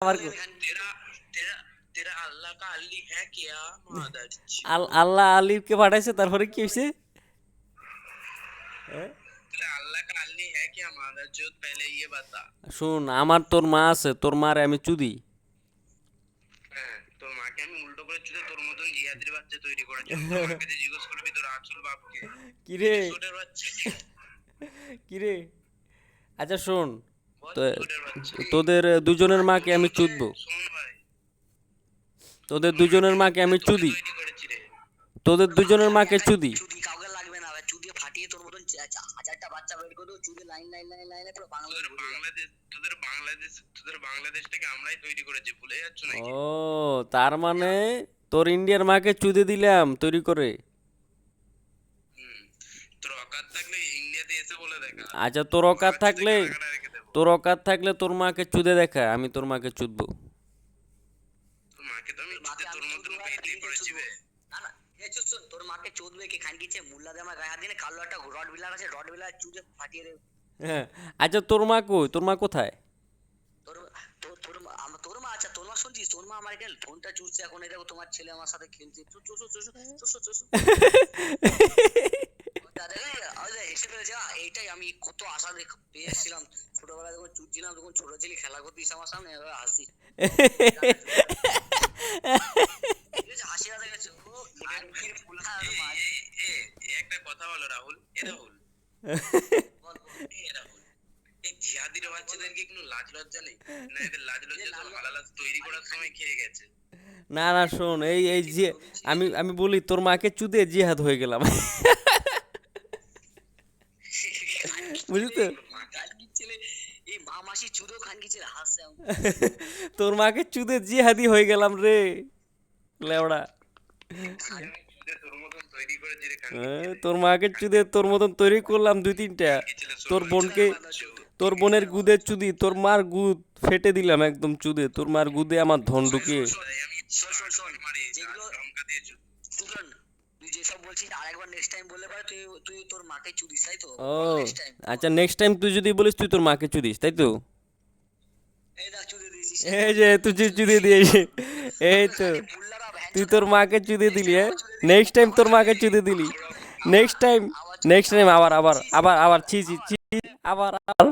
আমার আল্লাহ আলিফকে পাঠাইছে, তারপরে কি হয়েছে? শুন, আমার তোর মা আছে, তোর মারে আমি চুদি। কিরে কিরে, আচ্ছা শোন, তোদের দুজনের মাকে আমি চুদবো, তোদের দুজনের মাকে আমি চুদি, তোদের দুজনের মাকে চুদি। চুদি কাউকে লাগবে না, চুদিয়ে ফাটিয়ে তোর মতন হাজারটা বাচ্চা বের করে দেবো, চুদি লাইন লাইন লাইন লাইনে পুরো বাংলাদেশটাকে আমরাই তৈরি করেছি, ভুলে যাচ্ছ নাকি? ও, তার মানে তোর ইন্ডিয়ার মাকে চুদে দিলাম তৈরি করে। তোর অকাত থাকলে ইন্ডিয়াতে এসে বলে দেখা। আচ্ছা, তোর অকাত থাকলে, তোর অকাত থাকলে তোর মাকে চুদে দেখা, আমি তোর মাকে চুদবো। তোর মাকে তো আমি তোর মতন তৈরি করেছি বে। না না, শোন, তোর মাকে চোদবে কি খানকিছে মুল্লা দে আমার গায়ে হাত দিনে, কালো একটা রড বিলার আছে, রড বিলার চুদে ফাটিয়ে দেবে। হ্যাঁ, আচ্ছা তোর মা কই, তোর মা কোথায়? তোর তোর তোর মা, আচ্ছা তোর মা শুনছিস, তোর মা আমার এখানে ফোনটা চুষছে এখন, এই দেখো তোমার ছেলে আমার সাথে খেলছে, এসে ফেলেছে। এইটাই আমি কত আশা পেয়েছিলাম, ছোটবেলায় যখন চুদছিলাম, তখন ছোট ছেলে খেলা করতিস আমার সামনে, এবার হাসি হাসি না দেখেছো একটা কথা বলো রাহুল, রাহুল, রাহুল, এই জিহাদির বাচ্চাদেরকে কোনো লাজ লজ্জা নেই? না, এদের লাজ লজ্জা তো হালাল তৈরি করার সময় খেয়ে গেছে। না না, শোন, এই এই যে আমি আমি বলি, তোর মাকে চুদে জিহাদ হয়ে গেলাম। বুঝলি তো? তোর মাকে চুদে জিহাদি হয়ে গেলাম রে লেওড়া। তোর মাকে চুদে তোর মতন তৈরি করলাম দুই তিনটা। তোর বোনকে, তোর বোনের গুদের চুদি, তোর মার গুদ ফেটে দিলাম একদম চুদে, তোর মার গুদে আমার ধন ঢুকিয়ে। ও আচ্ছা, নেক্সট টাইম তুই যদি বলিস তুই তোর মাকে চুদিস, তাই তো? এই যে তুই চুদি দিয়েছিস, এই তো তুই তোর মাকে চুদি দিলি। হ্যাঁ, নেক্সট টাইম তোর মাকে চুদি দিলি, নেক্সট টাইম, নেক্সট টাইম আবার আবার আবার আবার ছি ছি ছি, আবার আবার